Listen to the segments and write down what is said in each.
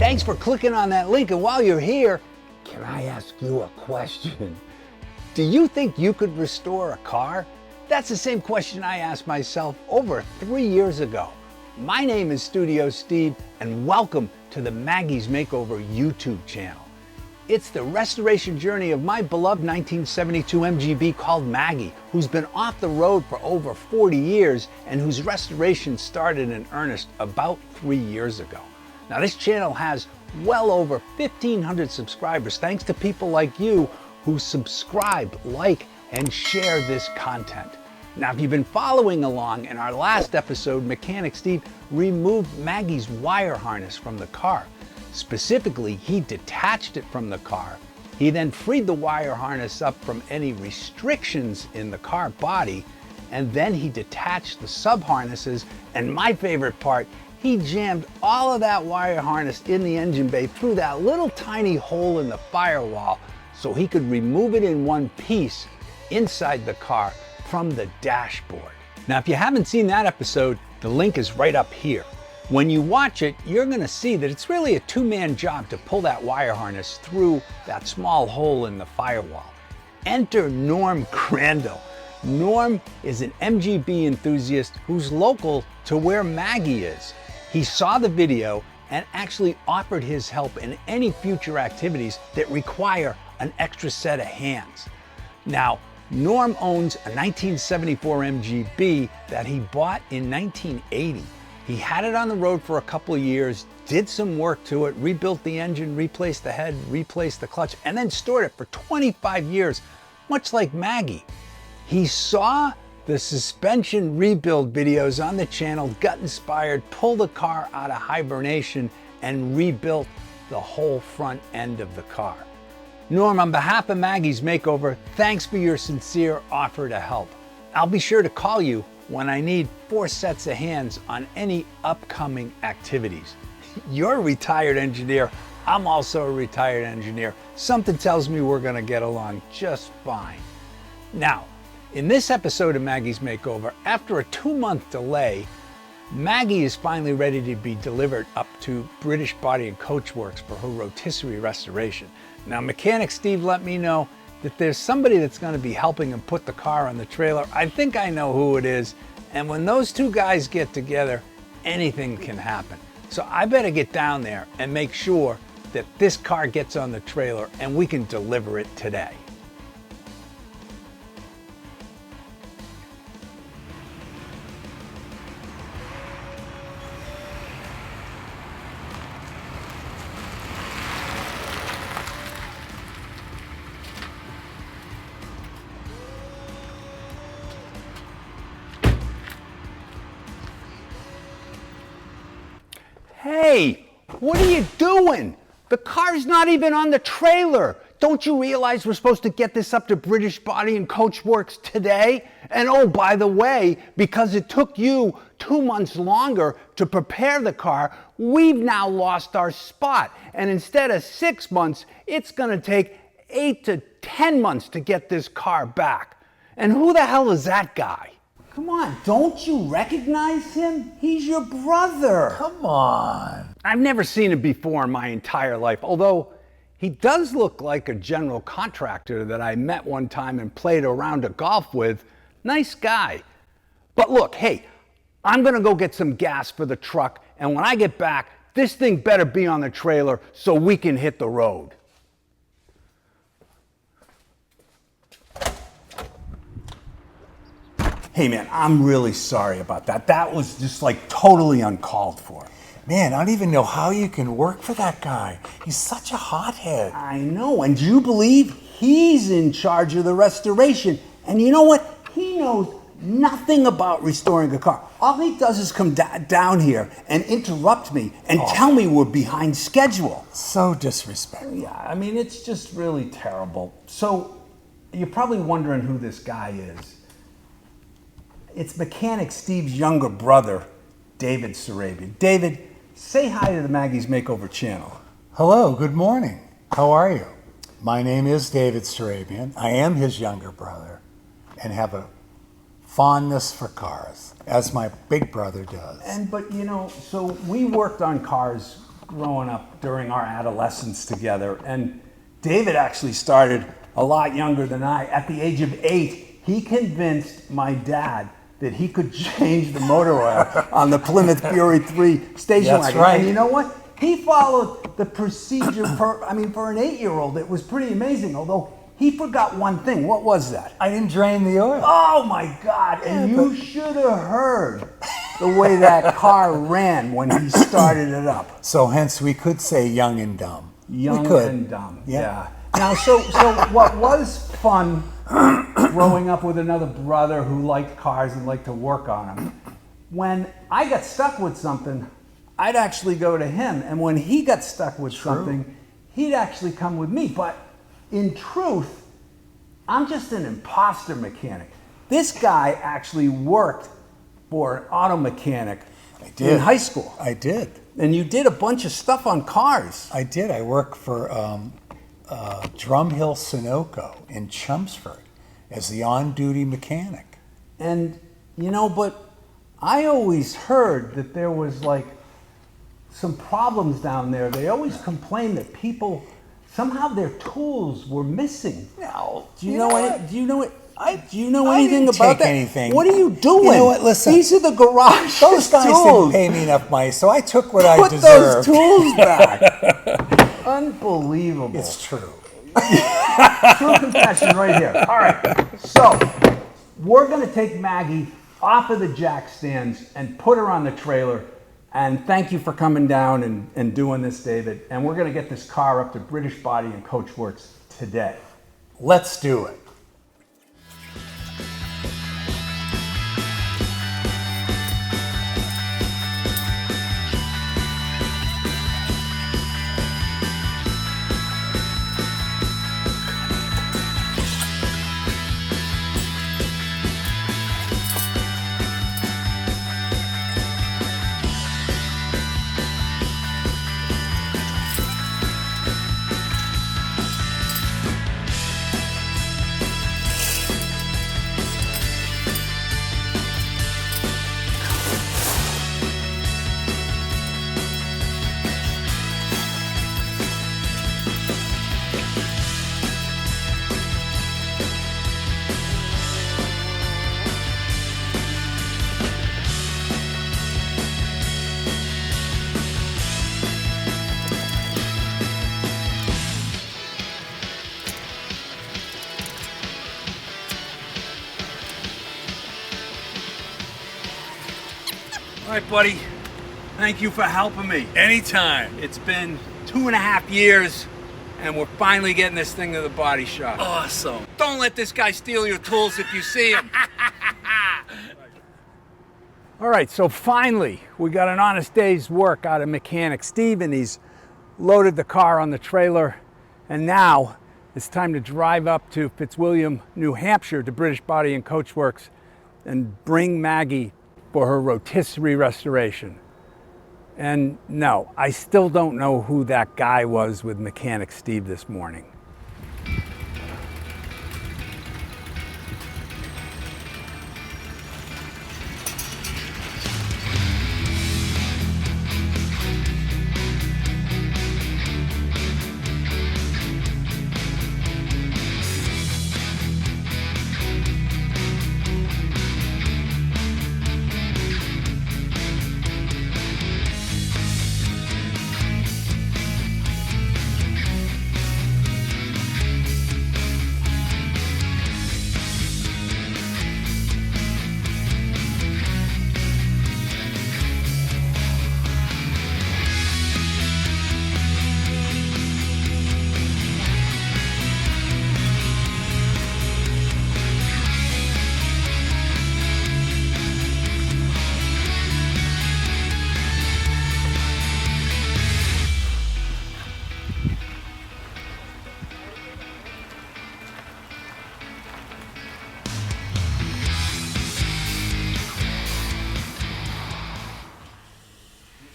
Thanks for clicking on that link, and while you're here, can I ask you a question? Do you think you could restore a car? That's the same question I asked myself over 3 years ago. My name is Studio Steve, and welcome to the Maggie's Makeover YouTube channel. It's the restoration journey of my beloved 1972 MGB called Maggie, who's been off the road for over 40 years and whose restoration started in earnest about 3 years ago. Now, this channel has well over 1,500 subscribers thanks to people like you who subscribe, like, and share this content. Now, if you've been following along, in our last episode, Mechanic Steve removed Maggie's wire harness from the car. Specifically, he detached it from the car. He then freed the wire harness up from any restrictions in the car body, and then he detached the sub-harnesses, and my favorite part, he jammed all of that wire harness in the engine bay through that little tiny hole in the firewall so he could remove it in one piece inside the car from the dashboard. Now, if you haven't seen that episode, the link is right up here. When you watch it, you're gonna see that it's really a two-man job to pull that wire harness through that small hole in the firewall. Enter Norm Crandall. Norm is an MGB enthusiast who's local to where Maggie is. He saw the video and actually offered his help in any future activities that require an extra set of hands. Now, Norm owns a 1974 MGB that he bought in 1980. He had it on the road for a couple of years, did some work to it, rebuilt the engine, replaced the head, replaced the clutch, and then stored it for 25 years, much like Maggie. He saw the suspension rebuild videos on the channel, got inspired, pulled the car out of hibernation, and rebuilt the whole front end of the car. Norm, on behalf of Maggie's Makeover, thanks for your sincere offer to help. I'll be sure to call you when I need 4 sets of hands on any upcoming activities. You're a retired engineer. I'm also a retired engineer. Something tells me we're gonna get along just fine. Now, in this episode of Maggie's Makeover, after a 2-month delay, Maggie is finally ready to be delivered up to British Body Coachworks for her Rotisserie restoration. Now, Mechanic Steve let me know that there's somebody that's going to be helping him put the car on the trailer. I think I know who it is, and when those two guys get together, anything can happen. So I better get down there and make sure that this car gets on the trailer and we can deliver it today. Hey, what are you doing? The car's not even on the trailer. Don't you realize we're supposed to get this up to British Body Coachworks today? And oh, by the way, because it took you 2 months longer to prepare the car, we've now lost our spot. And instead of 6 months, it's gonna take 8 to 10 months to get this car back. And who the hell is that guy? Come on, don't you recognize him? He's your brother. Come on. I've never seen him before in my entire life, although he does look like a general contractor that I met one time and played a round of golf with. Nice guy. But look, hey, I'm gonna go get some gas for the truck, and when I get back, this thing better be on the trailer so we can hit the road. Hey man, I'm really sorry about that. That was just like totally uncalled for. Man, I don't even know how you can work for that guy. He's such a hothead. I know, and do you believe he's in charge of the restoration? And you know what? He knows nothing about restoring a car. All he does is come down here and interrupt me and tell me we're behind schedule. So disrespectful. Yeah, I mean, it's just really terrible. So, you're probably wondering who this guy is. It's Mechanic Steve's younger brother, David Serabian. David, say hi to the Maggie's Makeover channel. Hello, good morning. How are you? My name is David Serabian. I am his younger brother and have a fondness for cars, as my big brother does. But you know, so we worked on cars growing up during our adolescence together. And David actually started a lot younger than I. At the age of 8, he convinced my dad that he could change the motor oil on the Plymouth Fury 3 station wagon. Right. And you know what? He followed the procedure for an 8-year-old, it was pretty amazing, although he forgot one thing. What was that? I didn't drain the oil. Oh my God, and you should have heard the way that car ran when he started it up. So hence we could say young and dumb. Young we could. and dumb, yeah. Now, so what was fun growing up with another brother who liked cars and liked to work on them, when I got stuck with something, I'd actually go to him, and when he got stuck with something, he'd actually come with me. But in truth, I'm just an imposter mechanic. This guy actually worked for an auto mechanic in high school. I did. And you did a bunch of stuff on cars. I did. I worked for Drumhill Sunoco in Chelmsford as the on-duty mechanic. And, but I always heard that there was like some problems down there. They always complained that people, somehow their tools were missing. No. Do you know anything about that? Anything. What are you doing? You know what? Listen. These are the garage Those guys tools. didn't pay me enough money, so I took what I deserved. Put those tools back. Unbelievable. It's true. True confession right here. All right. So we're going to take Maggie off of the jack stands and put her on the trailer. And thank you for coming down and doing this, David. And we're going to get this car up to British Body and Coachworks today. Let's do it. All right, buddy. Thank you for helping me. Anytime. It's been 2.5 years, and we're finally getting this thing to the body shop. Awesome. Don't let this guy steal your tools if you see him. All right, so finally, we got an honest day's work out of mechanic Steve, and he's loaded the car on the trailer, and now it's time to drive up to Fitzwilliam, New Hampshire, to British Body and Coachworks and bring Maggie for her rotisserie restoration. And no, I still don't know who that guy was with mechanic Steve this morning.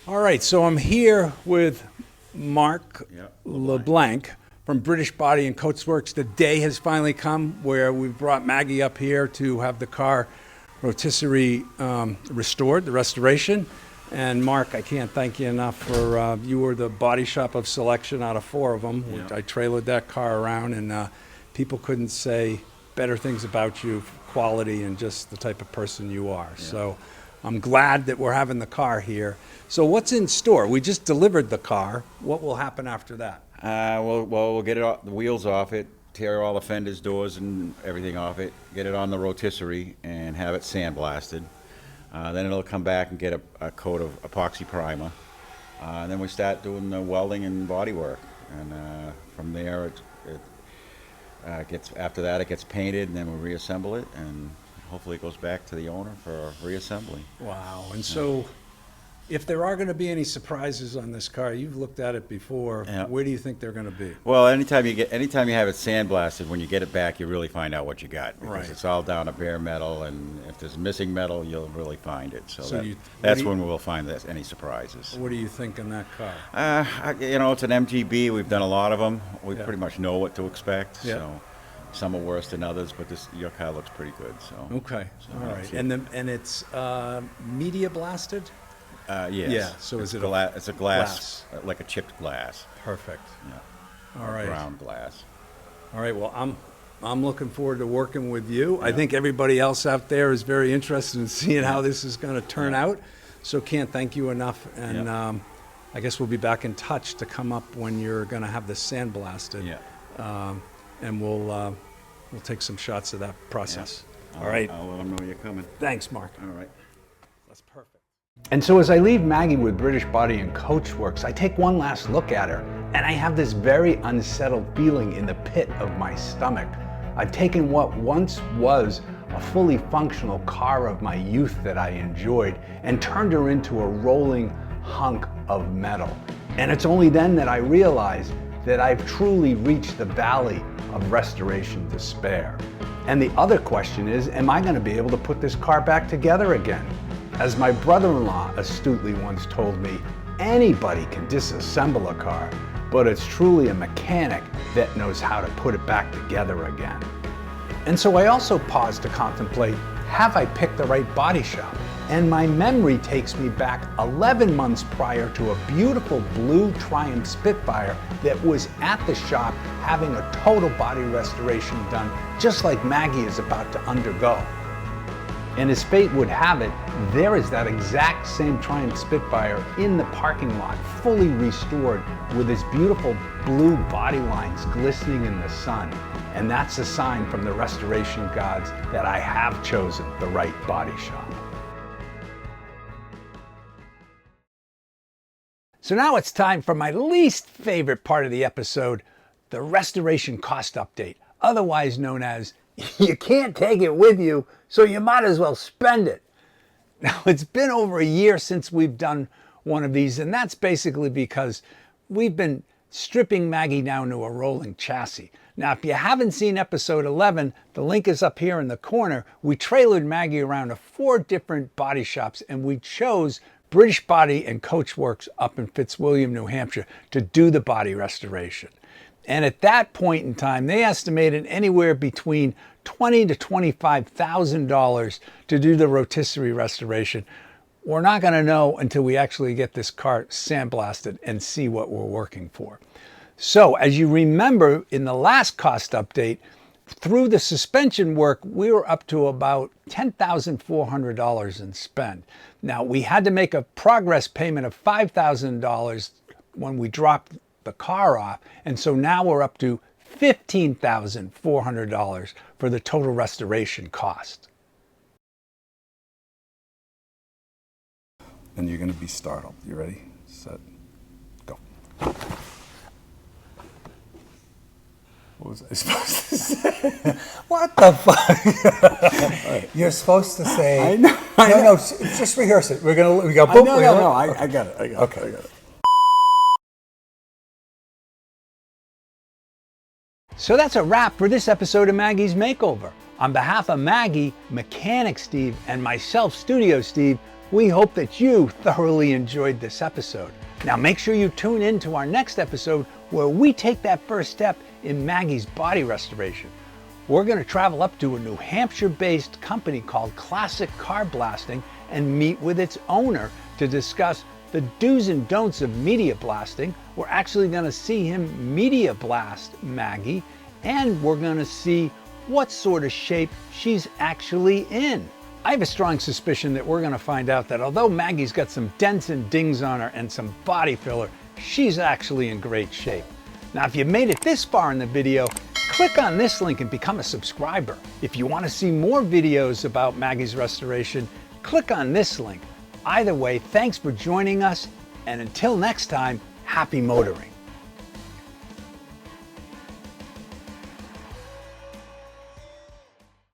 All right, so I'm here with Mark LeBlanc from British Body and Coachworks. The day has finally come where we've brought Maggie up here to have the car rotisserie restored, the restoration. And Mark, I can't thank you enough for, you were the body shop of selection out of 4 of them. Yeah. I trailered that car around, and people couldn't say better things about you, quality, and just the type of person you are. Yeah. So I'm glad that we're having the car here. So what's in store? We just delivered the car. What will happen after that? We'll get the wheels off it, tear all the fenders, doors, and everything off it, get it on the rotisserie, and have it sandblasted. Then it'll come back and get a coat of epoxy primer. And then we start doing the welding and body work. And from there, after that, it gets painted, and then we reassemble it, and hopefully it goes back to the owner for reassembly. Wow. And so if there are going to be any surprises on this car, you've looked at it before, Yeah. where do you think they're going to be? Well, anytime you have it sandblasted, when you get it back, you really find out what you got, because Right. it's all down to bare metal, and if there's missing metal, you'll really find it. So, So that's when we'll find any surprises. What do you think in that car? It's an MGB. We've done a lot of them. We Yeah. pretty much know what to expect. Yeah. So some are worse than others, but your car looks pretty good. So Okay. So All that's right. it. And it's media blasted? yes. Yeah, so is it a It's a glass, like a chipped glass. Perfect. Yeah. All right. Ground glass. All right. Well, I'm looking forward to working with you. I think everybody else out there is very interested in seeing how this is going to turn out. So can't thank you enough. And I guess we'll be back in touch to come up when you're going to have this sandblasted. Yeah. And we'll take some shots of that process. All right. I'll let them know you're coming. Thanks, Mark. All right. That's perfect. And so as I leave Maggie with British Body Coachworks, I take one last look at her, and I have this very unsettled feeling in the pit of my stomach. I've taken what once was a fully functional car of my youth that I enjoyed and turned her into a rolling hunk of metal. And it's only then that I realized that I've truly reached the valley of restoration despair. And the other question is, am I going to be able to put this car back together again? As my brother-in-law astutely once told me, anybody can disassemble a car, but it's truly a mechanic that knows how to put it back together again. And so I also paused to contemplate, have I picked the right body shop? And my memory takes me back 11 months prior to a beautiful blue Triumph Spitfire that was at the shop having a total body restoration done, just like Maggie is about to undergo. And as fate would have it, there is that exact same Triumph Spitfire in the parking lot, fully restored with its beautiful blue body lines glistening in the sun. And that's a sign from the restoration gods that I have chosen the right body shop. So now it's time for my least favorite part of the episode, the restoration cost update, otherwise known as you can't take it with you, so you might as well spend it. Now, it's been over a year since we've done one of these, and that's basically because we've been stripping Maggie down to a rolling chassis. Now, if you haven't seen episode 11, the link is up here in the corner. We trailered Maggie around to 4 different body shops, and we chose British Body Coachworks up in Fitzwilliam, New Hampshire, to do the body restoration. And at that point in time, they estimated anywhere between $20,000 to $25,000 to do the rotisserie restoration. We're not going to know until we actually get this car sandblasted and see what we're working for. So, as you remember in the last cost update, through the suspension work, we were up to about $10,400 in spend. Now, we had to make a progress payment of $5,000 when we dropped the car off, and so now we're up to $15,400 for the total restoration cost. And you're going to be startled. You ready? Set, go. What was I supposed to say? What the fuck? You're supposed to say. I know. No, just rehearse it. We go boom. No, I got it. I got it. So that's a wrap for this episode of Maggie's Makeover. On behalf of Maggie, Mechanic Steve, and myself, Studio Steve, we hope that you thoroughly enjoyed this episode. Now make sure you tune in to our next episode where we take that first step in Maggie's body restoration. We're going to travel up to a New Hampshire-based company called Classic Car Blasting and meet with its owner, to discuss the do's and don'ts of media blasting. We're actually going to see him media blast Maggie, and we're going to see what sort of shape she's actually in. I have a strong suspicion that we're going to find out that although Maggie's got some dents and dings on her and some body filler, she's actually in great shape. Now, if you made it this far in the video, click on this link and become a subscriber. If you want to see more videos about Maggie's restoration, click on this link. Either way, thanks for joining us, and until next time, happy motoring.